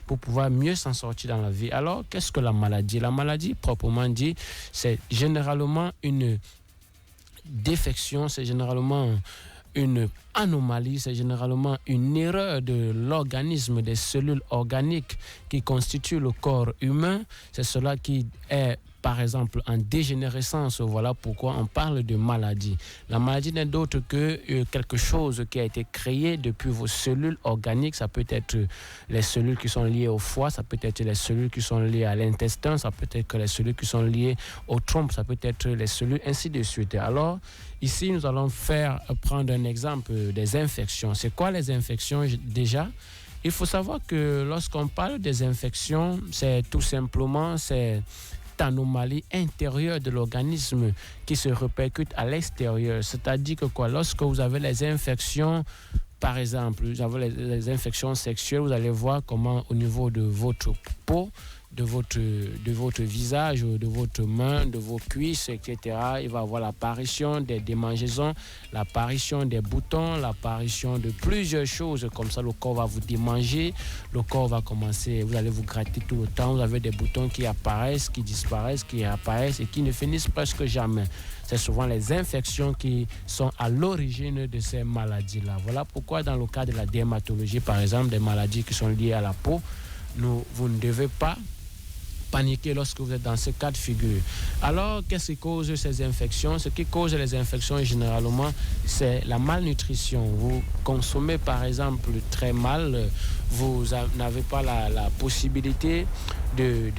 pour pouvoir mieux s'en sortir dans la vie. Alors, qu'est-ce que la maladie? La maladie, proprement dit, c'est généralement une défection, c'est généralement une anomalie, c'est généralement une erreur de l'organisme, des cellules organiques qui constituent le corps humain. C'est cela qui est, par exemple, en dégénérescence. Voilà pourquoi on parle de maladie. La maladie n'est d'autre que quelque chose qui a été créé depuis vos cellules organiques. Ça peut être les cellules qui sont liées au foie, ça peut être les cellules qui sont liées à l'intestin, ça peut être les cellules qui sont liées aux trompes, ça peut être les cellules, ainsi de suite. Alors, ici, nous allons prendre un exemple des infections. C'est quoi les infections déjà? Il faut savoir que lorsqu'on parle des infections, c'est tout simplement cette anomalie intérieure de l'organisme qui se répercute à l'extérieur. C'est-à-dire que lorsque vous avez les infections, par exemple, vous avez les infections sexuelles, vous allez voir comment au niveau de votre peau, de votre visage, de votre main, de vos cuisses, etc. Il va y avoir l'apparition des démangeaisons, l'apparition des boutons, l'apparition de plusieurs choses. Comme ça, le corps va vous démanger, le corps va commencer, vous allez vous gratter tout le temps. Vous avez des boutons qui apparaissent, qui disparaissent, qui apparaissent et qui ne finissent presque jamais. C'est souvent les infections qui sont à l'origine de ces maladies-là. Voilà pourquoi dans le cas de la dermatologie, par exemple, des maladies qui sont liées à la peau, vous ne devez pas paniquer lorsque vous êtes dans ce cas de figure. Alors, qu'est-ce qui cause ces infections? Ce qui cause les infections, généralement, c'est la malnutrition. Vous consommez, par exemple, très mal. Vous n'avez pas la possibilité de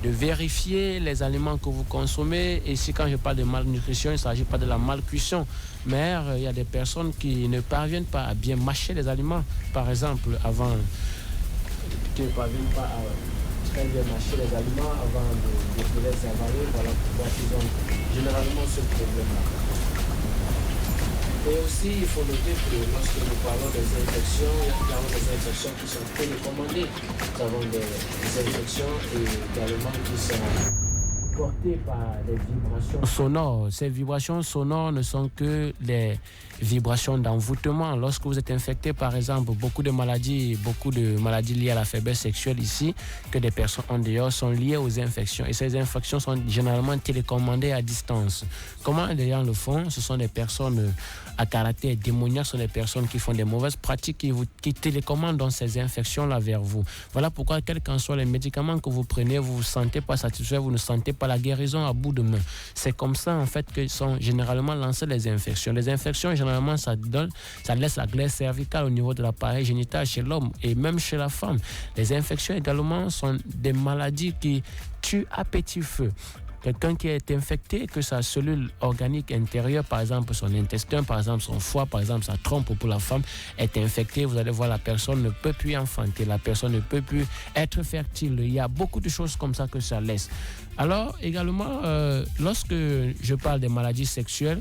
vérifier les aliments que vous consommez. Et ici, quand je parle de malnutrition, il ne s'agit pas de la malcuisson. Mais il y a des personnes qui ne parviennent pas à bien mâcher les aliments. Par exemple, qui ne parviennent pas à très bien mâcher les aliments avant de les avaler. Voilà pourquoi ils ont généralement ce problème-là. Et aussi, il faut noter que lorsque nous parlons des infections, nous avons des infections qui sont télécommandées. Nous avons des infections également qui sont portées par les vibrations sonores. Ces vibrations sonores ne sont que les vibrations d'envoûtement. Lorsque vous êtes infecté, par exemple, beaucoup de maladies liées à la faiblesse sexuelle ici, que des personnes ont d'ailleurs, sont liées aux infections. Et ces infections sont généralement télécommandées à distance. Comment les gens le font? Ce sont des personnes à caractère démoniaque, ce sont des personnes qui font des mauvaises pratiques, qui télécommandent dans ces infections-là vers vous. Voilà pourquoi, quels qu'en soient les médicaments que vous prenez, vous ne vous sentez pas satisfait, vous ne sentez pas la guérison à bout de main. C'est comme ça, en fait, que sont généralement lancées les infections. Les infections, généralement, ça laisse la glaire cervicale au niveau de l'appareil génital chez l'homme et même chez la femme. Les infections également sont des maladies qui tuent à petit feu. Quelqu'un qui est infecté, que sa cellule organique intérieure, par exemple son intestin, par exemple son foie, par exemple sa trompe pour la femme, est infectée, vous allez voir, la personne ne peut plus enfanter, la personne ne peut plus être fertile. Il y a beaucoup de choses comme ça que ça laisse. Alors, également, lorsque je parle des maladies sexuelles,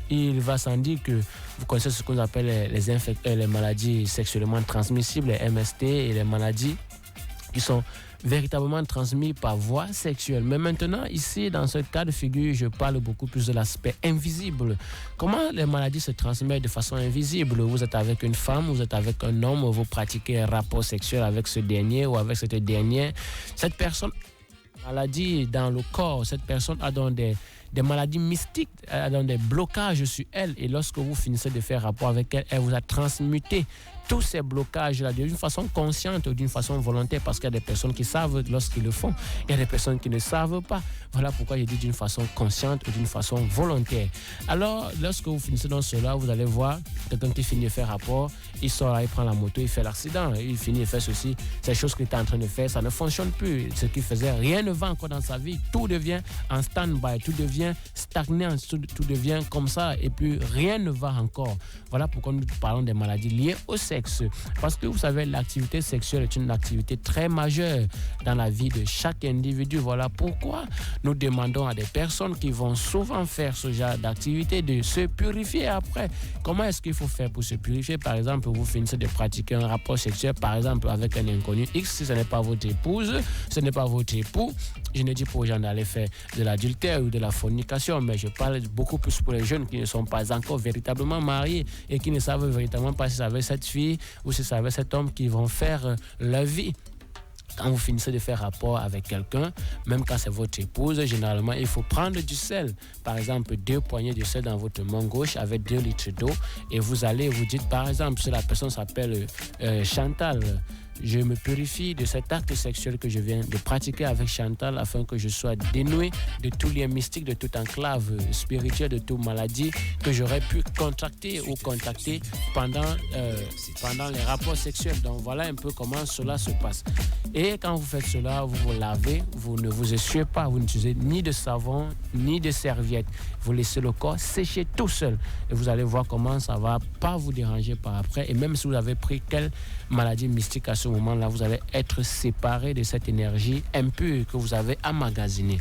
il va sans dire que vous connaissez ce qu'on appelle les maladies sexuellement transmissibles, les MST, et les maladies qui sont véritablement transmis par voie sexuelle. Mais maintenant, ici, dans ce cas de figure, je parle beaucoup plus de l'aspect invisible. Comment les maladies se transmettent de façon invisible? Vous êtes avec une femme, vous êtes avec un homme, vous pratiquez un rapport sexuel avec ce dernier ou avec cette dernière. Cette personne a une maladie dans le corps, cette personne a donc des maladies mystiques, elle a donc des blocages sur elle. Et lorsque vous finissez de faire rapport avec elle, elle vous a transmuté tous ces blocages-là d'une façon consciente ou d'une façon volontaire, parce qu'il y a des personnes qui savent lorsqu'ils le font, il y a des personnes qui ne savent pas. Voilà pourquoi je dis d'une façon consciente ou d'une façon volontaire. Alors, lorsque vous finissez dans cela, vous allez voir quelqu'un qui finit de faire rapport, il sort là, il prend la moto, il fait l'accident, il finit de faire ceci, ces choses qu'il était en train de faire, ça ne fonctionne plus. Ce qu'il faisait, rien ne va encore dans sa vie, tout devient en stand-by, tout devient stagnant, tout devient comme ça, et puis rien ne va encore. Voilà pourquoi nous parlons des maladies liées au sexe. Parce que vous savez, l'activité sexuelle est une activité très majeure dans la vie de chaque individu. Voilà pourquoi nous demandons à des personnes qui vont souvent faire ce genre d'activité de se purifier après. Comment est-ce qu'il faut faire pour se purifier? Par exemple, vous finissez de pratiquer un rapport sexuel, par exemple, avec un inconnu X, si ce n'est pas votre épouse, ce n'est pas votre époux. Je ne dis pas aux gens d'aller faire de l'adultère ou de la fornication, mais je parle beaucoup plus pour les jeunes qui ne sont pas encore véritablement mariés et qui ne savent véritablement pas si c'est avec cette fille ou si c'est avec cet homme qui vont faire leur vie. Quand vous finissez de faire rapport avec quelqu'un, même quand c'est votre épouse, généralement, il faut prendre du sel. Par exemple, 2 poignées de sel dans votre main gauche avec 2 litres d'eau. Et vous allez, vous dites, par exemple, si la personne s'appelle Chantal, je me purifie de cet acte sexuel que je viens de pratiquer avec Chantal afin que je sois dénoué de tout lien mystique, de toute enclave spirituelle, de toute maladie que j'aurais pu contracter ou contacter pendant les rapports sexuels. Donc voilà un peu comment cela se passe. Et quand vous faites cela, vous vous lavez, vous ne vous essuyez pas, vous n'utilisez ni de savon, ni de serviette. Vous laissez le corps sécher tout seul. Et vous allez voir comment ça ne va pas vous déranger par après. Et même si vous avez pris quelle maladie mystique à ce moment-là, vous allez être séparé de cette énergie impure que vous avez emmagasinée.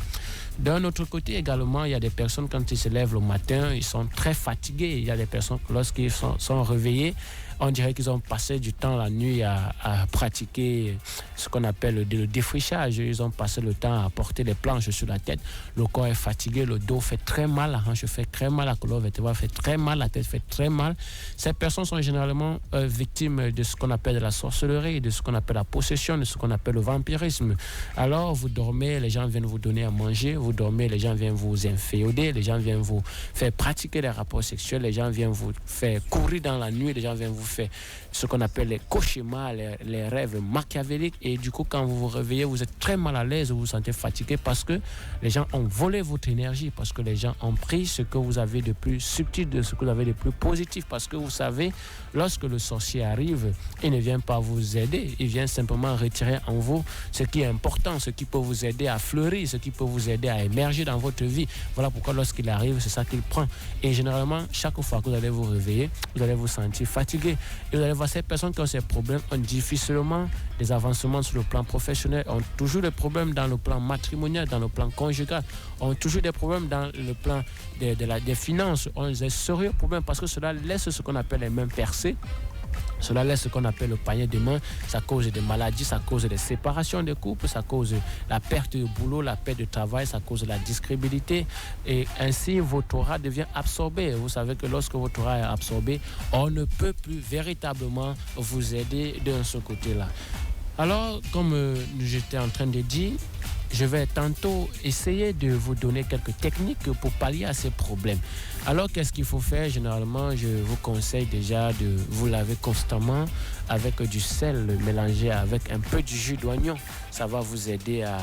D'un autre côté également, il y a des personnes, quand ils se lèvent le matin, ils sont très fatigués. Il y a des personnes, lorsqu'ils sont réveillés, on dirait qu'ils ont passé du temps la nuit à pratiquer ce qu'on appelle le défrichage. Ils ont passé le temps à porter les planches sur la tête. Le corps est fatigué, le dos fait très mal, la hanche fait très mal, la colonne vertébrale fait très mal, la tête fait très mal. Ces personnes sont généralement victimes de ce qu'on appelle de la sorcellerie, de ce qu'on appelle la possession, de ce qu'on appelle le vampirisme. Alors, vous dormez, les gens viennent vous donner à manger, vous dormez, les gens viennent vous inféoder, les gens viennent vous faire pratiquer des rapports sexuels, les gens viennent vous faire courir dans la nuit, les gens viennent vous faire ce qu'on appelle les cauchemars, les rêves machiavéliques. Et du coup, quand vous vous réveillez, vous êtes très mal à l'aise, vous vous sentez fatigué parce que les gens ont volé votre énergie, parce que les gens ont pris ce que vous avez de plus subtil, de ce que vous avez de plus positif. Parce que vous savez, lorsque le sorcier arrive, il ne vient pas vous aider, il vient simplement retirer en vous ce qui est important, ce qui peut vous aider à fleurir, ce qui peut vous aider à émerger dans votre vie. Voilà pourquoi lorsqu'il arrive, c'est ça qu'il prend. Et généralement, chaque fois que vous allez vous réveiller, vous allez vous sentir fatigué. Et vous allez voir, ces personnes qui ont ces problèmes ont difficilement des avancements sur le plan professionnel, ont toujours des problèmes dans le plan matrimonial, dans le plan conjugal, ont toujours des problèmes dans le plan des finances, ont des sérieux problèmes parce que cela laisse ce qu'on appelle les mains percées. Cela laisse ce qu'on appelle le panier de main. Ça cause des maladies, ça cause des séparations de couples, ça cause la perte de boulot, la perte de travail, ça cause la discrédibilité. Et ainsi, votre aura devient absorbée. Vous savez que lorsque votre aura est absorbée, on ne peut plus véritablement vous aider de ce côté-là. Alors, comme j'étais en train de dire, je vais tantôt essayer de vous donner quelques techniques pour pallier à ces problèmes. Alors, qu'est-ce qu'il faut faire? Généralement, je vous conseille déjà de vous laver constamment avec du sel mélangé avec un peu de jus d'oignon. Ça va vous aider à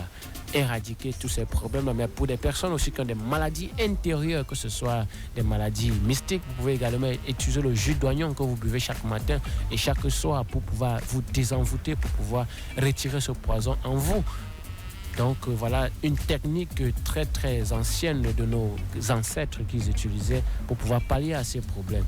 éradiquer tous ces problèmes. Mais pour des personnes aussi qui ont des maladies intérieures, que ce soit des maladies mystiques, vous pouvez également utiliser le jus d'oignon que vous buvez chaque matin et chaque soir pour pouvoir vous désenvoûter, pour pouvoir retirer ce poison en vous. Donc voilà une technique très très ancienne de nos ancêtres qu'ils utilisaient pour pouvoir pallier à ces problèmes.